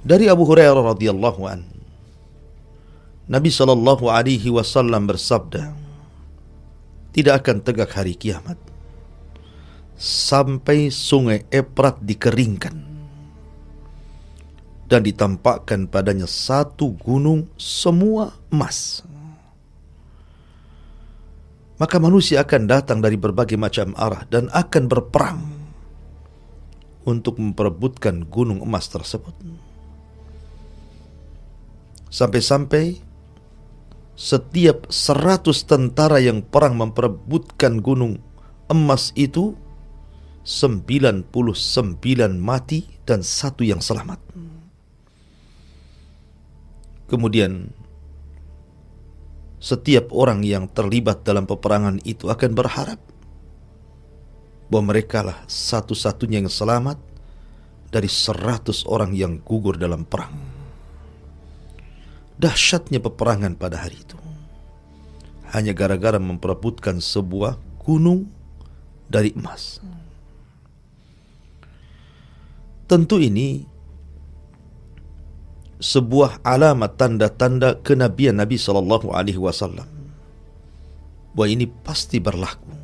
Dari Abu Hurairah radhiyallahu an, Nabi sallallahu alaihi wasallam bersabda, tidak akan tegak hari kiamat sampai sungai Efrat dikeringkan dan ditampakkan padanya satu gunung semua emas. Maka manusia akan datang dari berbagai macam arah dan akan berperang untuk memperebutkan gunung emas tersebut. Sampai-sampai setiap 100 tentara yang perang memperebutkan gunung emas itu, 99 mati dan 1 yang selamat. Kemudian setiap orang yang terlibat dalam peperangan itu akan berharap bahwa mereka lah satu-satunya yang selamat dari 100 orang yang gugur dalam perang. Dahsyatnya peperangan pada hari itu hanya gara-gara memperebutkan sebuah gunung dari emas. Tentu ini sebuah alamat tanda-tanda kenabian Nabi sallallahu alaihi wasallam bahwa ini pasti berlaku.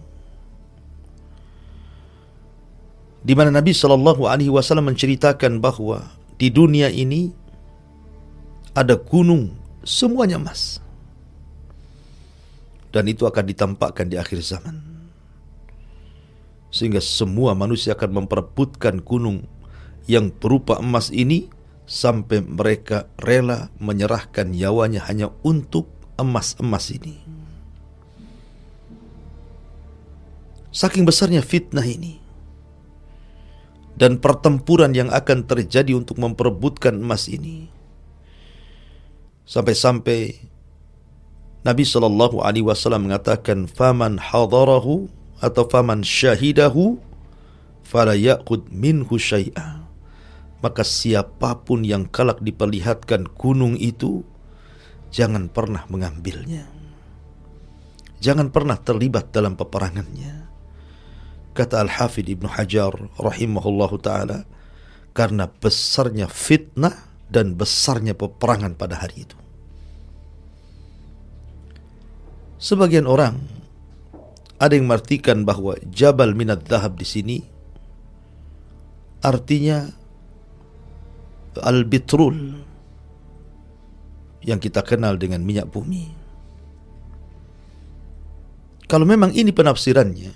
Di mana Nabi sallallahu alaihi wasallam menceritakan bahwa di dunia ini ada gunung semuanya emas, dan itu akan ditampakkan di akhir zaman, sehingga semua manusia akan memperebutkan gunung yang berupa emas ini sampai mereka rela menyerahkan nyawanya hanya untuk emas-emas ini. Saking besarnya fitnah ini dan pertempuran yang akan terjadi untuk memperebutkan emas ini, sampai-sampai Nabi sallallahu alaihi wasallam mengatakan, faman hadarahu atau faman syahidahu fala ya'khud minhu syai'a. Maka siapapun yang kelak diperlihatkan gunung itu, jangan pernah mengambilnya, jangan pernah terlibat dalam peperangannya. Kata Al-Hafidh Ibnu Hajar rahimahullahu ta'ala, karena besarnya fitnah dan besarnya peperangan pada hari itu. Sebagian orang ada yang mengartikan bahwa Jabal Minad Dhahab di sini artinya al-bitrul yang kita kenal dengan minyak bumi. Kalau memang ini penafsirannya,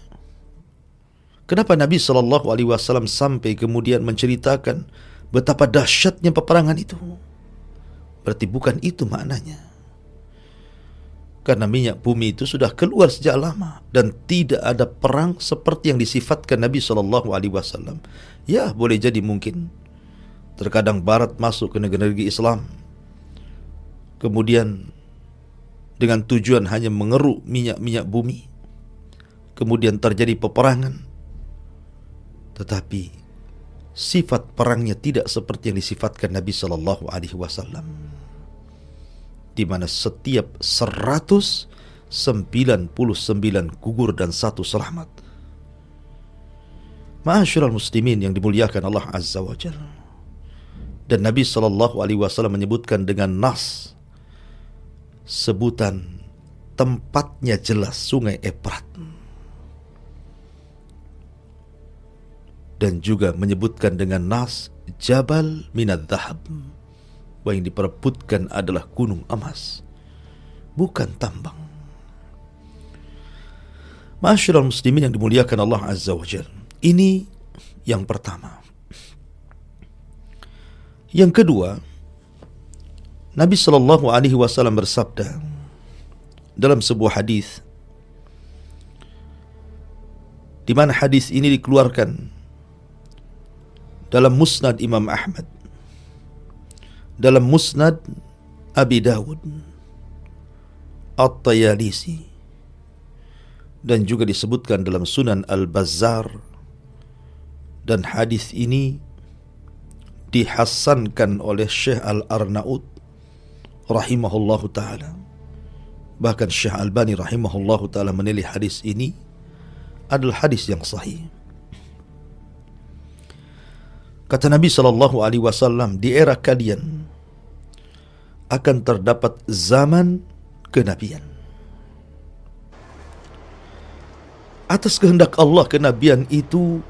kenapa Nabi sallallahu alaihi wasallam sampai kemudian menceritakan betapa dahsyatnya peperangan itu? Berarti bukan itu maknanya. Karena minyak bumi itu sudah keluar sejak lama dan tidak ada perang seperti yang disifatkan Nabi sallallahu alaihi wasallam. Ya, boleh jadi mungkin terkadang barat masuk ke negeri Islam, kemudian dengan tujuan hanya mengeruk minyak-minyak bumi, kemudian terjadi peperangan. Tetapi sifat perangnya tidak seperti yang disifatkan Nabi sallallahu alaihi wasallam, di mana setiap 199 gugur dan 1 selamat. Ma'asyiral muslimin yang dimuliakan Allah Azza wa Jalla. Dan Nabi sallallahu alaihi wasallam menyebutkan dengan nas, sebutan tempatnya jelas sungai Efrat, dan juga menyebutkan dengan nas Jabal Minad Dhahab, bahwa yang diperebutkan adalah gunung emas, bukan tambang. Ma'asyiral muslimin yang dimuliakan Allah Azza wa Jalla. Ini yang pertama. Yang kedua, Nabi sallallahu alaihi wasallam bersabda dalam sebuah hadis, di mana hadis ini dikeluarkan dalam Musnad Imam Ahmad, dalam Musnad Abi Dawud, At-Tayalisi, dan juga disebutkan dalam Sunan Al-Bazzar, dan hadis ini dihasankan oleh Syekh Al-Arnaud rahimahullahu ta'ala. Bahkan Syekh Albani rahimahullahu ta'ala menilai hadis ini adalah hadis yang sahih. Kata Nabi SAW, di era kalian akan terdapat zaman kenabian. Atas kehendak Allah, kenabian itu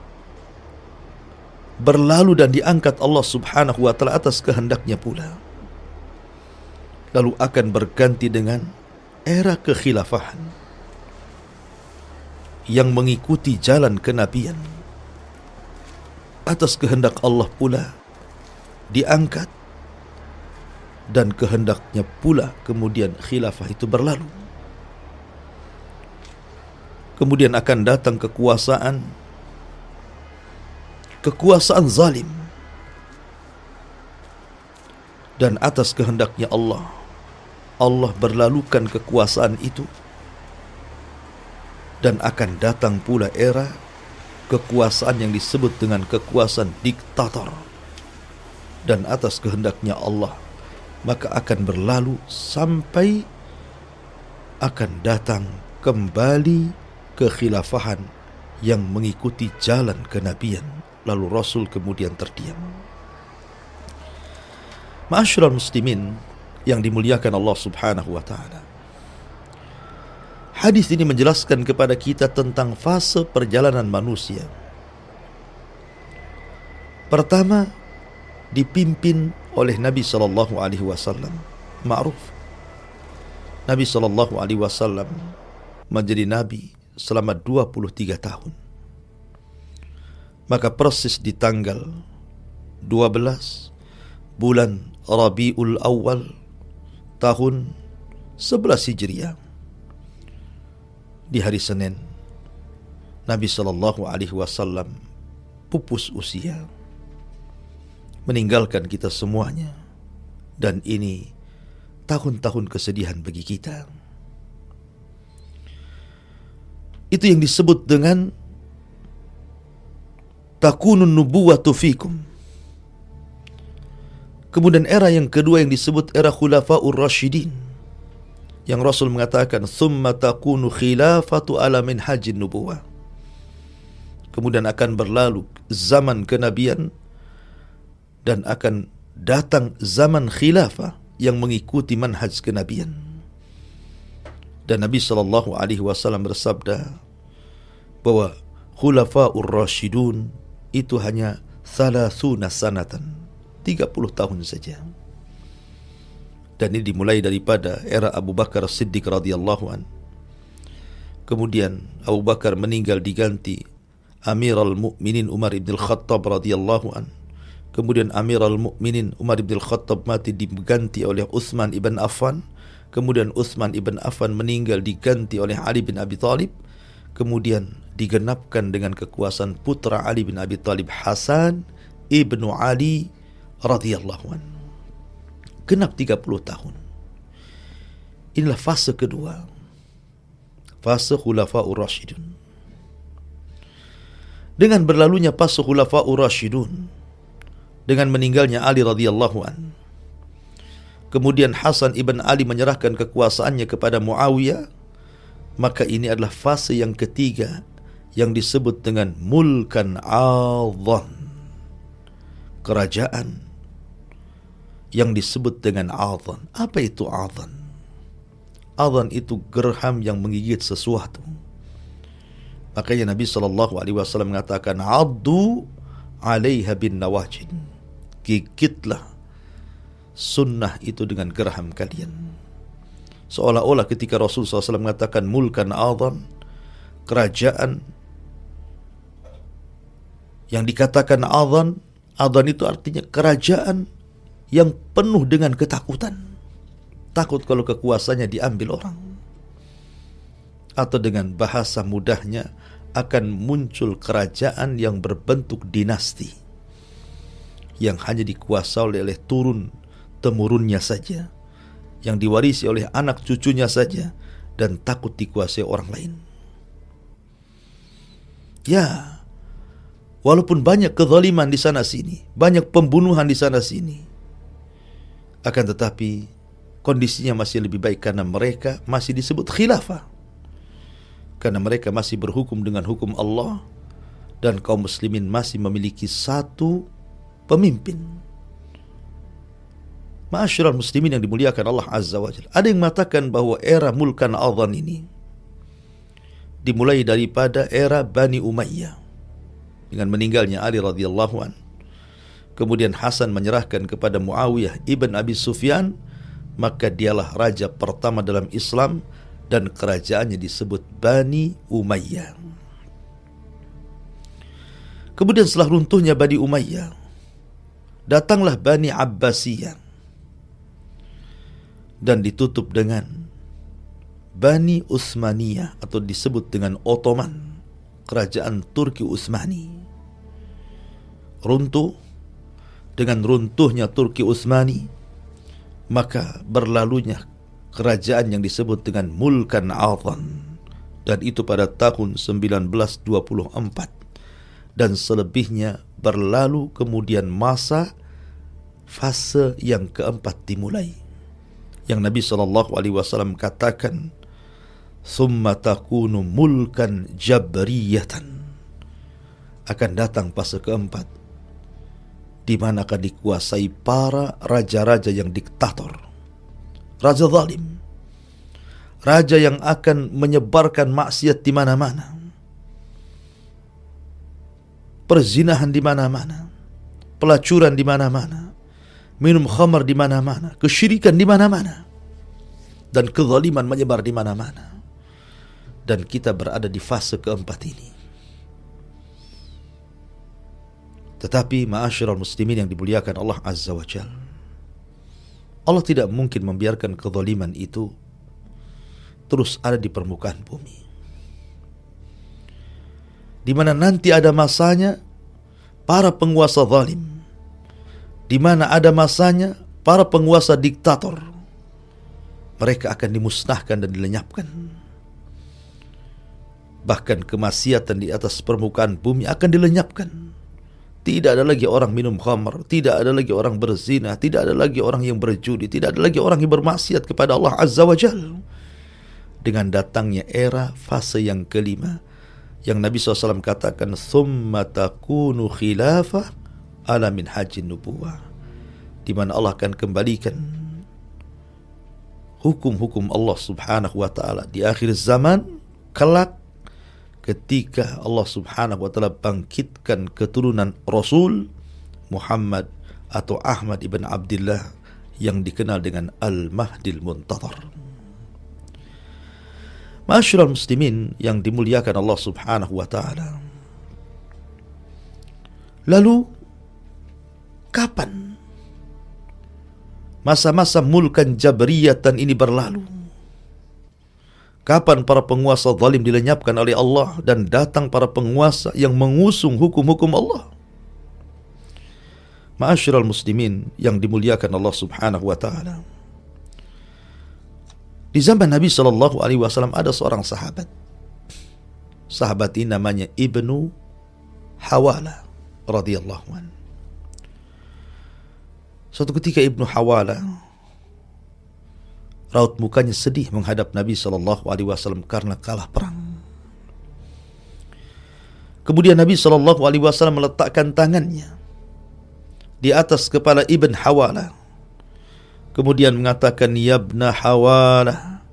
berlalu dan diangkat Allah Subhanahu wa ta'ala atas kehendaknya pula. Lalu akan berganti dengan era kekhilafahan yang mengikuti jalan kenabian. Atas kehendak Allah pula diangkat, dan kehendaknya pula kemudian khilafah itu berlalu. Kemudian akan datang kekuasaan zalim, dan atas kehendaknya Allah berlalukan kekuasaan itu, dan akan datang pula era kekuasaan yang disebut dengan kekuasaan diktator, dan atas kehendaknya Allah maka akan berlalu sampai akan datang kembali kekhilafahan yang mengikuti jalan kenabian. Lalu Rasul kemudian terdiam. Ma'asyiral muslimin yang dimuliakan Allah Subhanahu wa ta'ala, hadis ini menjelaskan kepada kita tentang fase perjalanan manusia. Pertama, dipimpin oleh Nabi SAW. Ma'ruf, Nabi SAW menjadi Nabi selama 23 tahun. Maka persis di tanggal 12 bulan Rabiul Awal tahun 11 Hijriah, di hari Senin, Nabi SAW pupus usia, meninggalkan kita semuanya. Dan ini tahun-tahun kesedihan bagi kita. Itu yang disebut dengan takunun nubuwatu fikum. Kemudian era yang kedua yang disebut era khulafaur rasyidin, yang Rasul mengatakan thumma takunu khilafatu ala minhajin nubuwah. Kemudian akan berlalu zaman kenabian dan akan datang zaman khilafah yang mengikuti manhaj kenabian. Dan Nabi SAW bersabda bahwa khulafaur rasyidun itu hanya 30 sanatan, 30 tahun saja. Dan ini dimulai daripada era Abu Bakar Siddiq radhiyallahu an. Kemudian Abu Bakar meninggal diganti Amirul Mukminin Umar ibn Khattab radhiyallahu an. Kemudian Amirul Mukminin Umar ibn Khattab mati diganti oleh Utsman ibn Affan. Kemudian Utsman ibn Affan meninggal diganti oleh Ali bin Abi Thalib. Kemudian digenapkan dengan kekuasaan putra Ali bin Abi Thalib, Hasan ibnu Ali radhiyallahu an. Genap 30 tahun. Inilah fase kedua, fase khulafaur rasyidun. Dengan berlalunya fase khulafaur rasyidun, dengan meninggalnya Ali radhiyallahu an, kemudian Hasan ibn Ali menyerahkan kekuasaannya kepada Muawiyah, maka ini adalah fase yang ketiga yang disebut dengan mulkan adhan, kerajaan yang disebut dengan adhan. Apa itu adhan? Adhan itu gerham yang menggigit sesuatu. Makanya Nabi SAW mengatakan addu 'alaiha bin nawajid, gigitlah sunnah itu dengan gerham kalian. Seolah-olah ketika Rasulullah SAW mengatakan mulkan adhan, kerajaan, yang dikatakan adhan itu artinya kerajaan yang penuh dengan ketakutan. Takut kalau kekuasaannya diambil orang. Atau dengan bahasa mudahnya, akan muncul kerajaan yang berbentuk dinasti, yang hanya dikuasai oleh turun-temurunnya saja, yang diwarisi oleh anak cucunya saja, dan takut dikuasai orang lain. Ya, walaupun banyak kezaliman di sana sini, banyak pembunuhan di sana sini, akan tetapi kondisinya masih lebih baik karena mereka masih disebut khilafah, karena mereka masih berhukum dengan hukum Allah, dan kaum muslimin masih memiliki satu pemimpin. Ma'asyiral muslimin yang dimuliakan Allah Azza wa Jalla, ada yang mengatakan bahwa era mulkan adhan ini dimulai daripada era Bani Umayyah dengan meninggalnya Ali radhiyallahu an. Kemudian Hasan menyerahkan kepada Muawiyah ibn Abi Sufyan, maka dialah raja pertama dalam Islam dan kerajaannya disebut Bani Umayyah. Kemudian setelah runtuhnya Bani Umayyah, datanglah Bani Abbasiyah dan ditutup dengan Bani Utsmaniyah atau disebut dengan Ottoman, kerajaan Turki Utsmani. Runtuh. Dengan runtuhnya Turki Utsmani, maka berlalunya kerajaan yang disebut dengan Mulkan Adhan, dan itu pada tahun 1924, dan selebihnya berlalu. Kemudian fase yang keempat dimulai, yang Nabi SAW katakan, "Tsumma takunu mulkan jabriyatan." Akan datang fase keempat, di mana akan dikuasai para raja-raja yang diktator, raja zalim, raja yang akan menyebarkan maksiat di mana-mana, perzinahan di mana-mana, pelacuran di mana-mana, minum khamar di mana-mana, kesyirikan di mana-mana, dan kezaliman menyebar di mana-mana. Dan kita berada di fase keempat ini. Tetapi ma'asyiral muslimin yang dimuliakan Allah Azza wa Jalla, Allah tidak mungkin membiarkan kezaliman itu terus ada di permukaan bumi, di mana nanti ada masanya para penguasa zalim, di mana ada masanya para penguasa diktator, mereka akan dimusnahkan dan dilenyapkan. Bahkan kemaksiatan di atas permukaan bumi akan dilenyapkan. Tidak ada lagi orang minum khamar, tidak ada lagi orang berzina, tidak ada lagi orang yang berjudi, tidak ada lagi orang yang bermaksiat kepada Allah Azza wa Jalla. Dengan datangnya era fase yang kelima, yang Nabi SAW katakan, "Tsumma takunu khilafah ala min hajin nubuwah," di mana Allah akan kembalikan hukum-hukum Allah Subhanahu wa taala di akhir zaman kelak, ketika Allah Subhanahu wa taala bangkitkan keturunan Rasul Muhammad atau Ahmad ibn Abdullah yang dikenal dengan Al-Mahdil Muntadhar. Ma'asyiral muslimin yang dimuliakan Allah Subhanahu wa taala, lalu kapan masa-masa mulkan jabriyatan ini berlalu? Kapan para penguasa zalim dilenyapkan oleh Allah dan datang para penguasa yang mengusung hukum-hukum Allah? Ma'asyiral muslimin yang dimuliakan Allah Subhanahu wa taala, di zaman Nabi SAW ada seorang sahabat. Sahabat ini namanya Ibnu Hawala radhiyallahu an. Suatu ketika Ibnu Hawala raut mukanya sedih menghadap Nabi SAW karena kalah perang. Kemudian Nabi SAW meletakkan tangannya di atas kepala Ibn Hawala, kemudian mengatakan, "Ya Ibn Hawala,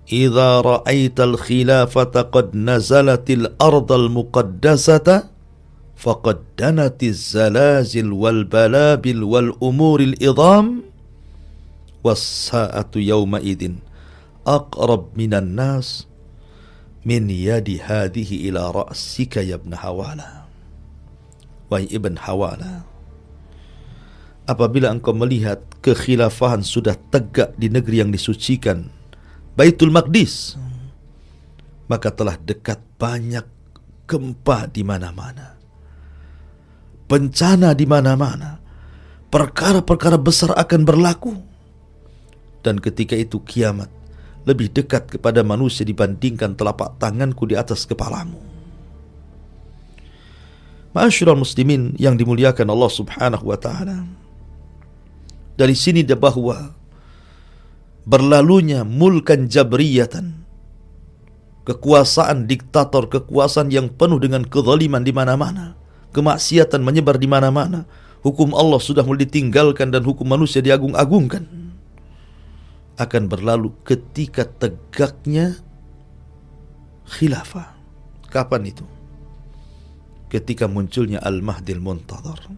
idza ra'aital khilafata qad nazalatil ardal muqaddasata faqad danatiz zalazil wal balabil wal umuril idham was-sa'atu yawma idin aqrab minan nas min yadi hadhihi ila ra'sika ya Ibn Hawala." Wahai Ibn Hawala, apabila engkau melihat kekhilafahan sudah tegak di negeri yang disucikan, Baitul Maqdis, maka telah dekat banyak gempa di mana-mana, bencana di mana-mana, perkara-perkara besar akan berlaku. Dan ketika itu kiamat lebih dekat kepada manusia dibandingkan telapak tanganku di atas kepalamu. Ma'asyiral muslimin yang dimuliakan Allah Subhanahu wa taala, dari sini bahwa berlalunya mulkan jabriyatan, kekuasaan diktator, kekuasaan yang penuh dengan kezaliman di mana-mana, kemaksiatan menyebar di mana-mana, hukum Allah sudah mulai ditinggalkan dan hukum manusia diagung-agungkan, akan berlalu ketika tegaknya khilafah. Kapan itu? Ketika munculnya Al-Mahdil Muntadhar,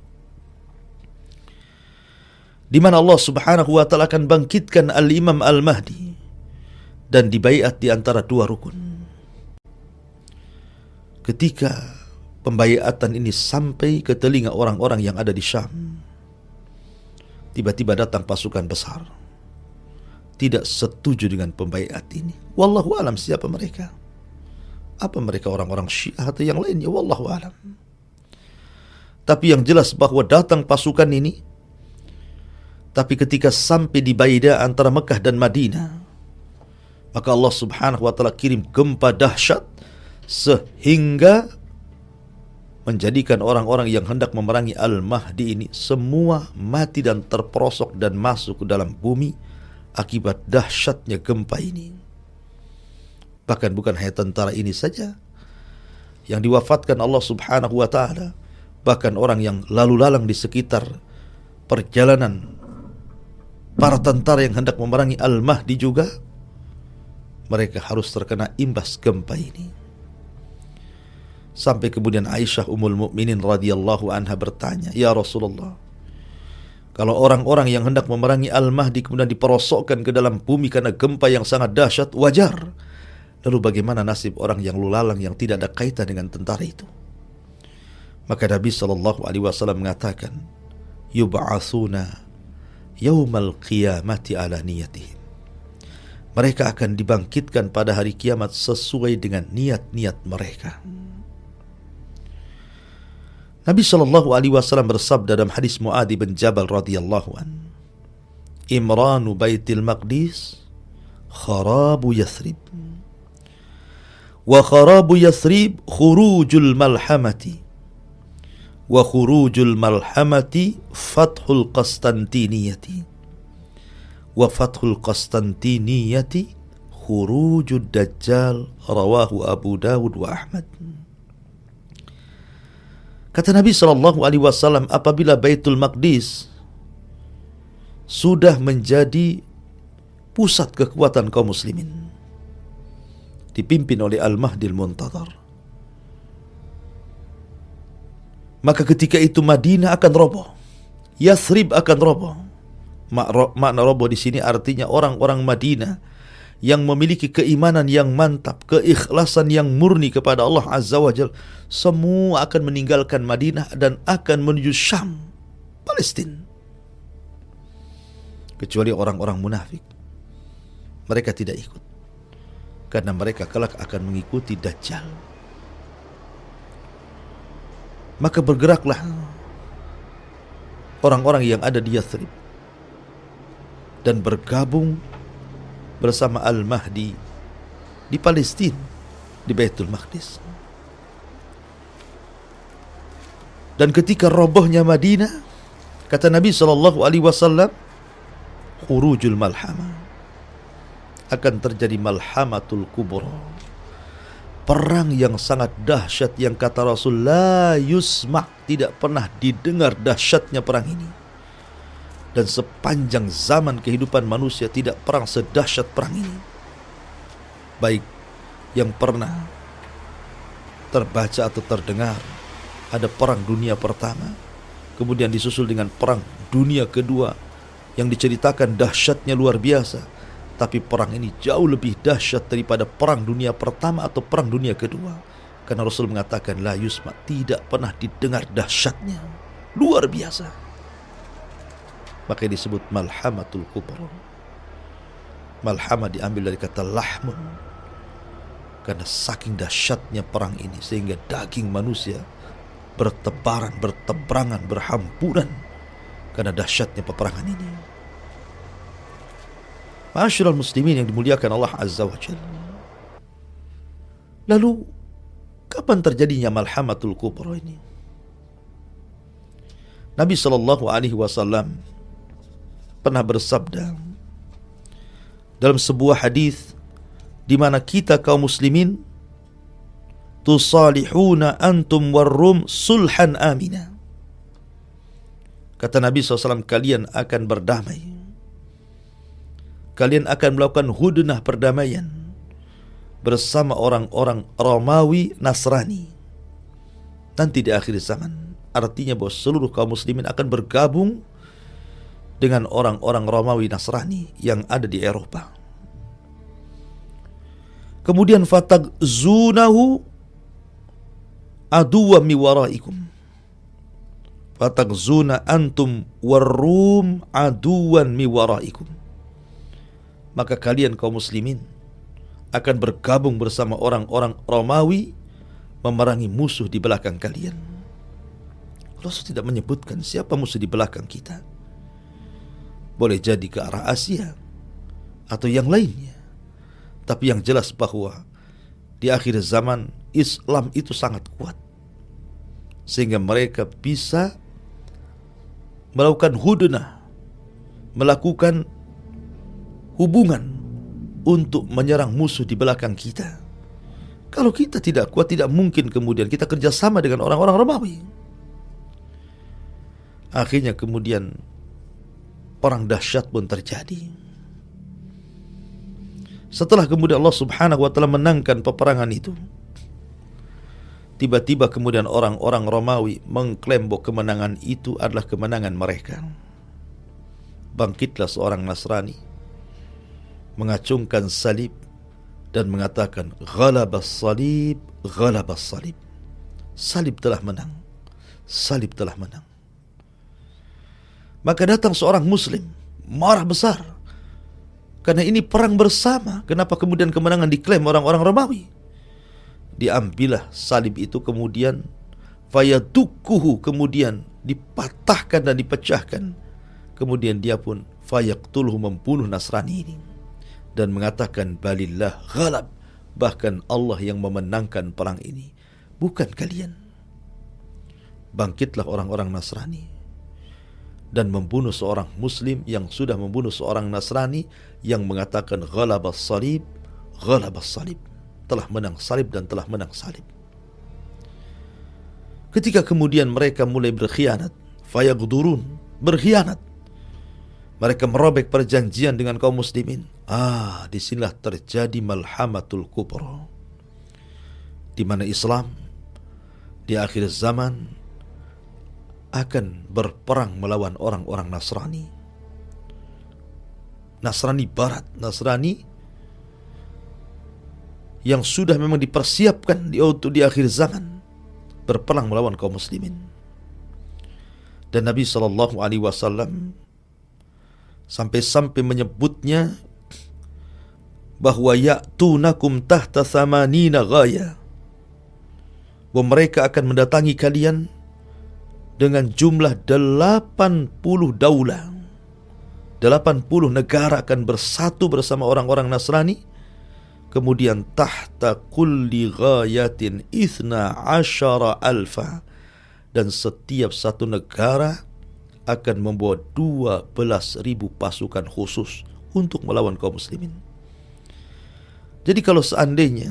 di mana Allah Subhanahu wa taala akan bangkitkan Al-Imam Al-Mahdi dan dibaiat di antara dua rukun. Ketika pembaiatan ini sampai ke telinga orang-orang yang ada di Syam, tiba-tiba datang pasukan besar tidak setuju dengan pembaiat ini. Wallahu alam siapa mereka. Apa mereka orang-orang Syiah atau yang lainnya? Wallahu alam. Tapi yang jelas bahwa datang pasukan ini, tapi ketika sampai di Baida antara Mekah dan Madinah, maka Allah Subhanahu wa taala kirim gempa dahsyat sehingga menjadikan orang-orang yang hendak memerangi Al-Mahdi ini semua mati dan terperosok dan masuk ke dalam bumi akibat dahsyatnya gempa ini. Bahkan bukan hanya tentara ini saja yang diwafatkan Allah Subhanahu wa taala, bahkan orang yang lalu lalang di sekitar perjalanan para tentara yang hendak memerangi Al-Mahdi juga, mereka harus terkena imbas gempa ini. Sampai kemudian Aisyah Ummul Mukminin radhiyallahu anha bertanya, "Ya Rasulullah, kalau orang-orang yang hendak memerangi Al-Mahdi kemudian diperosokkan ke dalam bumi karena gempa yang sangat dahsyat, wajar. Lalu bagaimana nasib orang yang lulalang yang tidak ada kaitan dengan tentara itu?" Maka Nabi SAW mengatakan, "Yub'atsuna yaumal qiyamati ala niyatihim." Mereka akan dibangkitkan pada hari kiamat sesuai dengan niat-niat mereka. Nabi SAW bersabda dalam hadis Mu'adz bin Jabal radhiyallahu an, "Imranu Baitil Maqdis kharabu Yathrib. Wa kharabu Yathrib khurujul malhamati. Wa khurujul malhamati fathul Qastantiniyati. Wa fathul Qastantiniyati khurujud Dajjal." Rawahu Abu Dawud wa Ahmad. Kata Nabi SAW, apabila Baitul Maqdis sudah menjadi pusat kekuatan kaum muslimin, dipimpin oleh Al-Mahdil Muntadhar, maka ketika itu Madinah akan roboh, Yathrib akan roboh. Makna roboh di sini artinya orang-orang Madinah yang memiliki keimanan yang mantap, keikhlasan yang murni kepada Allah Azza wa Jalla, semua akan meninggalkan Madinah dan akan menuju Syam, Palestina. Kecuali orang-orang munafik, mereka tidak ikut, karena mereka kelak akan mengikuti Dajjal. Maka bergeraklah orang-orang yang ada di Yathrib dan bergabung bersama Al-Mahdi di Palestina, di Baitul Maqdis. Dan ketika robohnya Madinah, kata Nabi SAW, khurujul malhamah, akan terjadi malhamatul kubra, perang yang sangat dahsyat yang kata Rasul, la yusma', tidak pernah didengar dahsyatnya perang ini. Dan sepanjang zaman kehidupan manusia tidak perang sedahsyat perang ini, baik yang pernah terbaca atau terdengar. Ada perang dunia pertama, kemudian disusul dengan perang dunia kedua yang diceritakan dahsyatnya luar biasa. Tapi perang ini jauh lebih dahsyat daripada perang dunia pertama atau perang dunia kedua, karena Rasul mengatakan la yusma', tidak pernah didengar dahsyatnya, luar biasa. Maka disebut malhamatul kubra. Malhamah diambil dari kata lahmun, karena saking dahsyatnya perang ini sehingga daging manusia bertebaran, berteberangan, berhamburan karena dahsyatnya peperangan ini. Ma'asyiral muslimin yang dimuliakan Allah Azza wa Jalla. Lalu kapan terjadinya malhamatul kubra ini? Nabi SAW pernah bersabda dalam sebuah hadis di mana kita kaum muslimin tusalihuna antum warrum sulhan amina. Kata Nabi SAW, kalian akan berdamai. Kalian akan melakukan hudnah perdamaian bersama orang-orang Romawi Nasrani nanti di akhir zaman. Artinya bahwa seluruh kaum muslimin akan bergabung dengan orang-orang Romawi Nasrani yang ada di Eropa. Kemudian fatagzunahu aduwa mi waraikum. Fatagzuna antum warrum aduwan mi waraikum. Maka kalian kaum muslimin akan bergabung bersama orang-orang Romawi memerangi musuh di belakang kalian. Rasul tidak menyebutkan siapa musuh di belakang kita. Boleh jadi ke arah Asia atau yang lainnya. Tapi yang jelas bahwa di akhir zaman Islam itu sangat kuat, sehingga mereka bisa melakukan hudnah, melakukan hubungan untuk menyerang musuh di belakang kita. Kalau kita tidak kuat, tidak mungkin kemudian kita kerjasama dengan orang-orang Romawi. Akhirnya kemudian perang dahsyat pun terjadi. Setelah kemudian Allah Subhanahu wa ta'ala menangkan peperangan itu, tiba-tiba kemudian orang-orang Romawi mengklaim bahwa kemenangan itu adalah kemenangan mereka. Bangkitlah seorang Nasrani, mengacungkan salib dan mengatakan, ghalabas salib, ghalabas salib. Salib telah menang, salib telah menang. Maka datang seorang muslim, marah besar, karena ini perang bersama. Kenapa kemudian kemenangan diklaim orang-orang Romawi? Diambillah salib itu kemudian fayadukuhu, kemudian dipatahkan dan dipecahkan. Kemudian dia pun fayaqtuluhu, membunuh Nasrani ini dan mengatakan balillah ghalab, bahkan Allah yang memenangkan perang ini, bukan kalian. Bangkitlah orang-orang Nasrani dan membunuh seorang muslim yang sudah membunuh seorang Nasrani yang mengatakan ghalabas salib, ghalabas salib, telah menang salib dan telah menang salib. Ketika kemudian mereka mulai berkhianat, fayaghdurun, berkhianat, mereka merobek perjanjian dengan kaum muslimin. Disinilah terjadi malhamatul kubra, di mana Islam di akhir zaman akan berperang melawan orang-orang Nasrani. Nasrani Barat, Nasrani yang sudah memang dipersiapkan di akhir zaman, berperang melawan kaum muslimin. Dan Nabi SAW sampai-sampai menyebutnya bahwa ya'tunakum tahta thamanina ghaya, bahwa mereka akan mendatangi kalian dengan jumlah 80 daulah. 80 negara akan bersatu bersama orang-orang Nasrani. Kemudian tahta kulli ghayatin ithna asyara alfa, dan setiap satu negara akan membawa 12.000 pasukan khusus untuk melawan kaum muslimin. Jadi kalau seandainya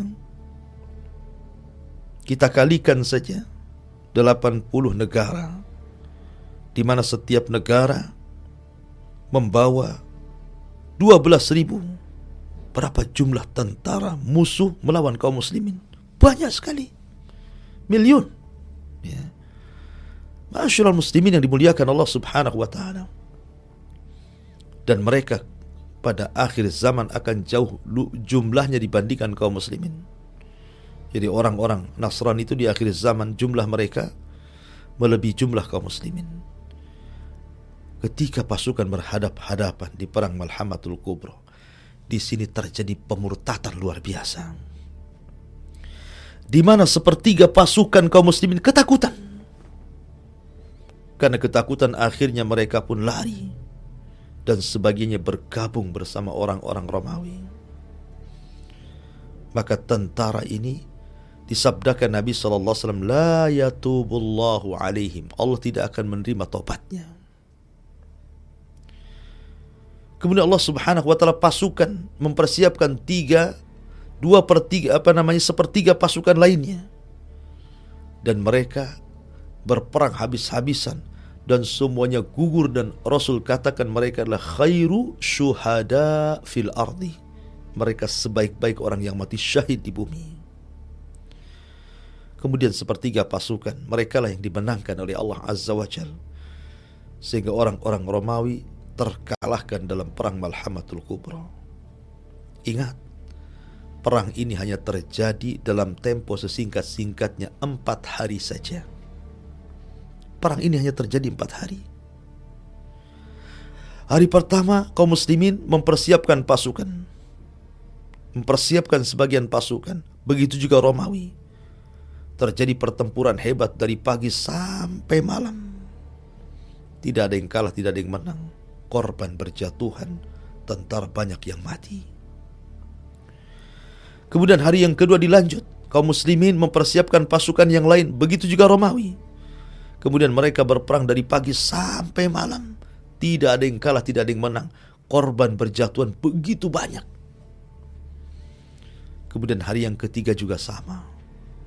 kita kalikan saja 80 negara, di mana setiap negara membawa 12.000, berapa jumlah tentara musuh melawan kaum muslimin? Banyak sekali, miliun. Ya. Ma'asyiral muslimin yang dimuliakan Allah Subhanahu wa ta'ala. Dan mereka pada akhir zaman akan jauh jumlahnya dibandingkan kaum muslimin. Jadi orang-orang Nasrani itu di akhir zaman jumlah mereka melebihi jumlah kaum muslimin. Ketika pasukan berhadap-hadapan di perang Malhamatul Kubra, di sini terjadi pemurtatan luar biasa, di mana sepertiga pasukan kaum muslimin ketakutan. Karena ketakutan akhirnya mereka pun lari, dan sebagiannya bergabung bersama orang-orang Romawi. Maka tentara ini disabdakan Nabi SAW, la yatubullahu alaihim, Allah tidak akan menerima taubatnya. Kemudian Allah Subhanahu wa ta'ala pasukan mempersiapkan sepertiga pasukan lainnya, dan mereka berperang habis-habisan dan semuanya gugur, dan Rasul katakan mereka adalah khairu syuhada fil ardi. Mereka sebaik-baik orang yang mati syahid di bumi. Kemudian sepertiga pasukan, mereka lah yang dimenangkan oleh Allah Azza wa Jal, sehingga orang-orang Romawi terkalahkan dalam perang Malhamatul Kubra. Ingat, perang ini hanya terjadi dalam tempo sesingkat-singkatnya 4 hari saja. Perang ini hanya terjadi 4 hari. Hari pertama kaum muslimin mempersiapkan pasukan, mempersiapkan sebagian pasukan. Begitu juga Romawi. Terjadi pertempuran hebat dari pagi sampai malam. Tidak ada yang kalah, tidak ada yang menang. Korban berjatuhan, tentara banyak yang mati. Kemudian hari yang kedua dilanjut, kaum muslimin mempersiapkan pasukan yang lain. Begitu juga Romawi. Kemudian mereka berperang dari pagi sampai malam. Tidak ada yang kalah, tidak ada yang menang. Korban berjatuhan begitu banyak. Kemudian hari yang ketiga juga sama.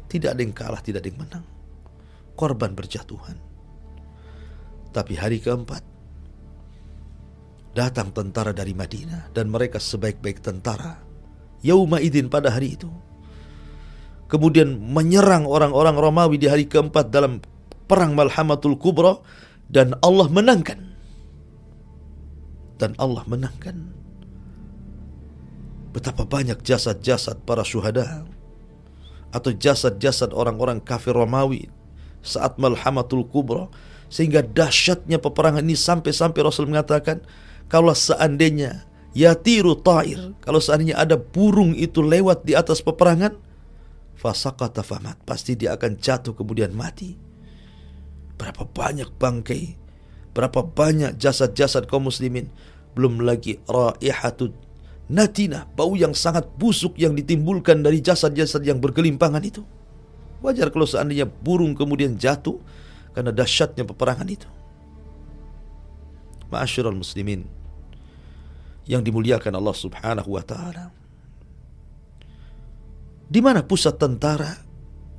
Tidak ada yang kalah, tidak ada yang menang. Korban berjatuhan. Tapi hari keempat, datang tentara dari Madinah, dan mereka sebaik-baik tentara. Yauma idin, pada hari itu. Kemudian menyerang orang-orang Romawi di hari keempat dalam perang Malhamatul Kubra, dan Allah menangkan. Dan Allah menangkan. Betapa banyak jasad-jasad para syuhada atau jasad-jasad orang-orang kafir Romawi saat Malhamatul Kubra, sehingga dahsyatnya peperangan ini sampai-sampai Rasul mengatakan, kalau seandainya yatiru ta'ir, kalau seandainya ada burung itu lewat di atas peperangan, fasaqata famat, pasti dia akan jatuh kemudian mati. Berapa banyak bangkai, berapa banyak jasad-jasad kaum muslimin. Belum lagi raihatud natina, bau yang sangat busuk yang ditimbulkan dari jasad-jasad yang bergelimpangan itu. Wajar kalau seandainya burung kemudian jatuh karena dahsyatnya peperangan itu. Ma'asyiral muslimin yang dimuliakan Allah Subhanahu wa taala. Di mana pusat tentara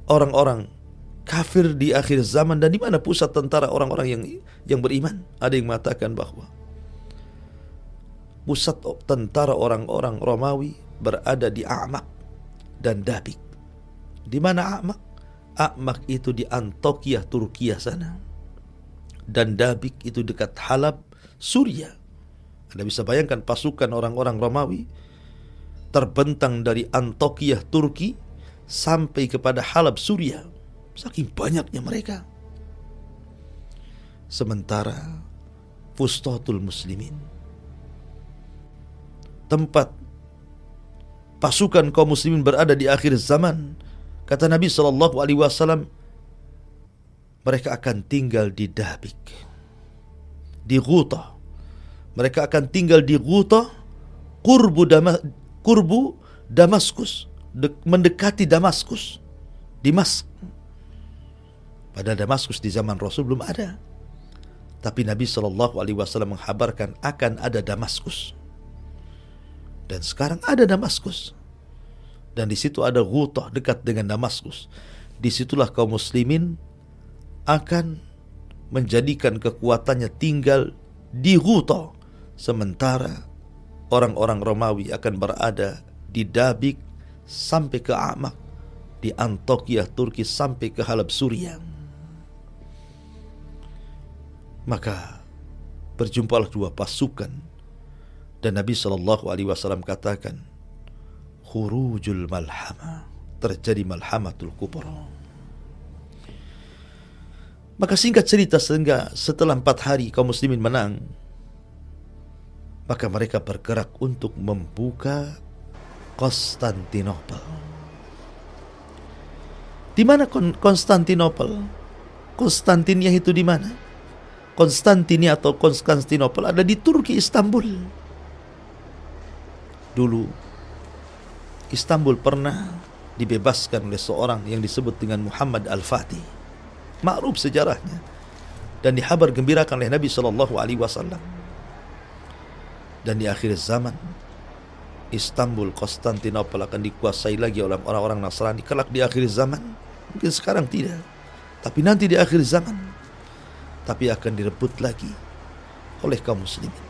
orang-orang kafir di akhir zaman, dan di mana pusat tentara orang-orang yang beriman? Ada yang mengatakan bahwa pusat tentara orang-orang Romawi berada di A'maq dan Dabik. Di mana A'maq? A'maq itu di Antokia, Turkiya sana. Dan Dabik itu dekat Halab, Suriah. Anda bisa bayangkan pasukan orang-orang Romawi terbentang dari Antokia, Turki, sampai kepada Halab, Suriah. Saking banyaknya mereka. Sementara Fustatul Muslimin, tempat pasukan kaum muslimin berada di akhir zaman, kata Nabi SAW, mereka akan tinggal di Dabik, di Ghuta. Mereka akan tinggal di Ghuta, kurbu Damaskus, mendekati Damaskus, Dimask. Padahal Damaskus di zaman Rasul belum ada. Tapi Nabi SAW menghabarkan akan ada Damaskus. Dan sekarang ada Damaskus. Dan di situ ada Ghuta dekat dengan Damaskus. Disitulah kaum muslimin akan menjadikan kekuatannya tinggal di Ghuta. Sementara orang-orang Romawi akan berada di Dabik sampai ke A'maq, di Antokia, Turki, sampai ke Halab, Suriah. Maka berjumpalah dua pasukan, dan Nabi SAW katakan, khurujul malhamah, terjadi malhamatul kubra. Maka singkat cerita, sehingga setelah 4 hari kaum muslimin menang, maka mereka bergerak untuk membuka Konstantinopel. Di mana Konstantinopel? Konstantinia itu di mana? Konstantinia atau Konstantinopel ada di Turki, Istanbul. Dulu Istanbul pernah dibebaskan oleh seorang yang disebut dengan Muhammad Al-Fatih. Ma'ruf sejarahnya dan dihabar gembirakan oleh Nabi SAW. Dan di akhir zaman Istanbul, Konstantinopel akan dikuasai lagi oleh orang-orang Nasrani. Kelak di akhir zaman, mungkin sekarang tidak, tapi nanti di akhir zaman tapi akan direbut lagi oleh kaum muslimin.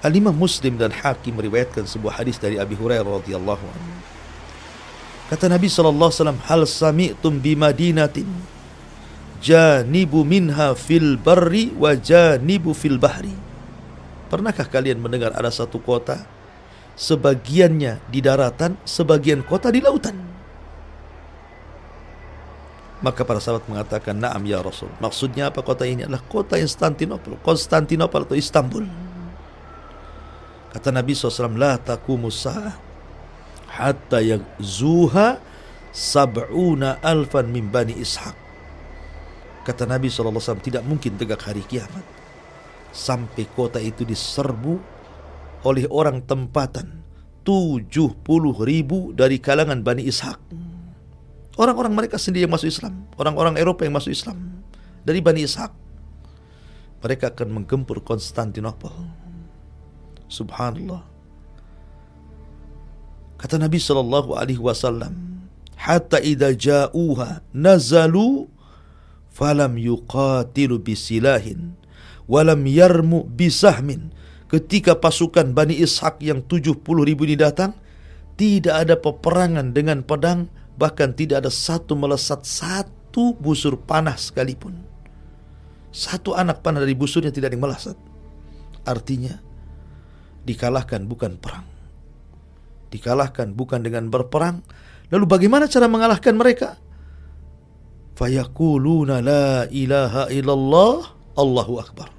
Al-Imam Muslim dan Hakim meriwayatkan sebuah hadis dari Abi Hurairah radhiyallahu anhu. Kata Nabi sallallahu alaihi wasallam, "Hal sami'tum bi Madinatin janibu minha fil barri wa janibu fil bahri?" Pernahkah kalian mendengar ada satu kota sebagiannya di daratan, sebagian kota di lautan? Maka para sahabat mengatakan, "Na'am ya Rasul." Maksudnya apa kota ini? Adalah kota Konstantinopel atau Istanbul. Kata Nabi SAW, "La taqumu sa'ah hatta yaghzuha sab'una alfan min bani Ishaq." Kata Nabi SAW, tidak mungkin tegak hari kiamat sampai kota itu diserbu oleh orang tempatan 70.000 dari kalangan Bani Ishaq. Orang-orang mereka sendiri yang masuk Islam, orang-orang Eropa yang masuk Islam dari Bani Ishaq. Mereka akan menggempur Konstantinopel. Subhanallah. Kata Nabi sallallahu alaihi wasallam, "Hatta idza ja'uha nazalu falam yuqatilu bisilahin walam yarmu bisahmin." Ketika pasukan Bani Ishaq yang 70.000 ini datang, tidak ada peperangan dengan pedang, bahkan tidak ada satu melesat satu busur panah sekalipun. Satu anak panah dari busurnya tidak ada yang melesat. Artinya dikalahkan bukan perang, dikalahkan bukan dengan berperang. Lalu bagaimana cara mengalahkan mereka? Fayaquluna la ilaha illallah Allahu akbar.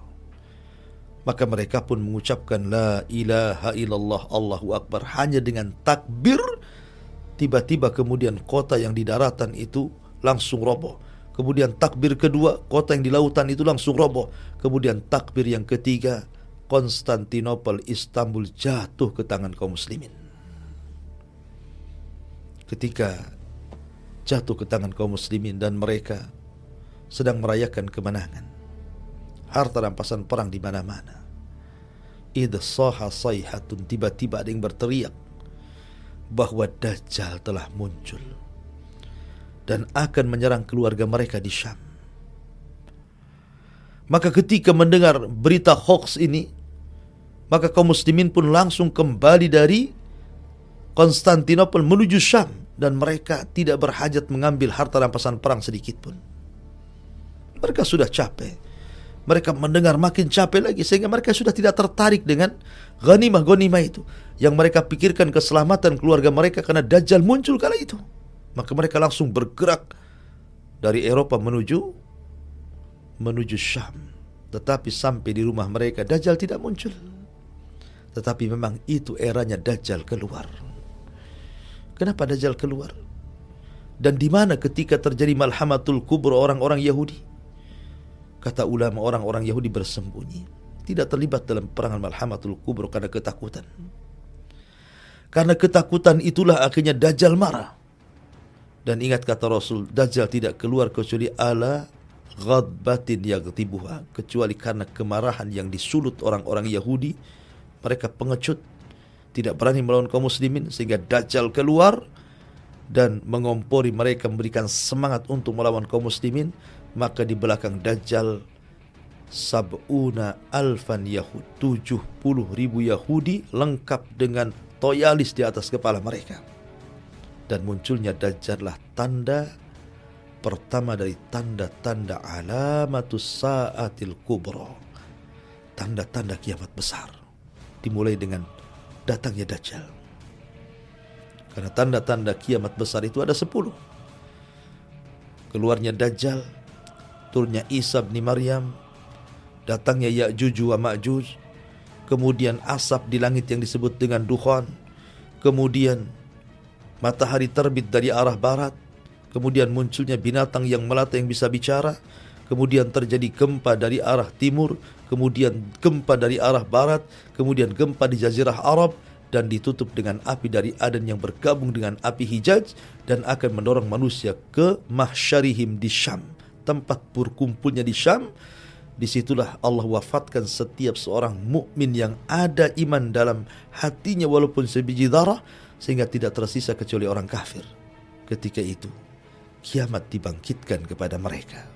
Maka mereka pun mengucapkan la ilaha illallah Allahu akbar hanya dengan takbir. Tiba-tiba kemudian kota yang di daratan itu langsung roboh. Kemudian takbir kedua, kota yang di lautan itu langsung roboh. Kemudian takbir yang ketiga, Konstantinopel, Istanbul jatuh ke tangan kaum muslimin. Ketika jatuh ke tangan kaum muslimin dan mereka sedang merayakan kemenangan, harta rampasan perang di mana-mana. Idh saha sayhatun, tiba-tiba ada yang berteriak bahwa Dajjal telah muncul dan akan menyerang keluarga mereka di Syam. Maka ketika mendengar berita hoax ini, maka kaum muslimin pun langsung kembali dari Konstantinopel menuju Syam, dan mereka tidak berhajat mengambil harta rampasan perang sedikit pun. Mereka sudah capek. Mereka mendengar makin capek lagi, sehingga mereka sudah tidak tertarik dengan ghanimah-ghanimah itu. Yang mereka pikirkan keselamatan keluarga mereka karena Dajjal muncul kala itu. Maka mereka langsung bergerak dari Eropa menuju Syam. Tetapi sampai di rumah mereka Dajjal tidak muncul. Tetapi memang itu eranya Dajjal keluar. Kenapa Dajjal keluar? Dan di mana ketika terjadi Malhamatul Kubra orang-orang Yahudi? Kata ulama, orang-orang Yahudi bersembunyi, tidak terlibat dalam perangan Malhamatul Kubra karena ketakutan. Karena ketakutan itulah akhirnya Dajjal marah. Dan ingat kata Rasul, Dajjal tidak keluar kecuali ala ghadbatin yaghtibuha, kecuali karena kemarahan yang disulut orang-orang Yahudi. Mereka pengecut, tidak berani melawan kaum muslimin, sehingga Dajjal keluar dan mengompori mereka, memberikan semangat untuk melawan kaum muslimin. Maka di belakang Dajjal sab'una alfan Yahud, 70.000 Yahudi lengkap dengan toyalis di atas kepala mereka. Dan munculnya Dajjal lah tanda pertama dari tanda-tanda alamatus sa'atil kubra, tanda-tanda kiamat besar, dimulai dengan datangnya Dajjal. Karena tanda-tanda kiamat besar itu ada 10. Keluarnya Dajjal, turunnya Isa bin Maryam, datangnya Ya'juj wa Ma'juj, kemudian asap di langit yang disebut dengan dukhan, kemudian matahari terbit dari arah barat, kemudian munculnya binatang yang melata yang bisa bicara, kemudian terjadi gempa dari arah timur, kemudian gempa dari arah barat, kemudian gempa di Jazirah Arab, dan ditutup dengan api dari Aden yang bergabung dengan api Hijaz dan akan mendorong manusia ke mahsyarihim di Syam, tempat berkumpulnya di Syam. Disitulah Allah wafatkan setiap seorang mukmin yang ada iman dalam hatinya walaupun sebiji darah, sehingga tidak tersisa kecuali orang kafir. Ketika itu kiamat dibangkitkan kepada mereka.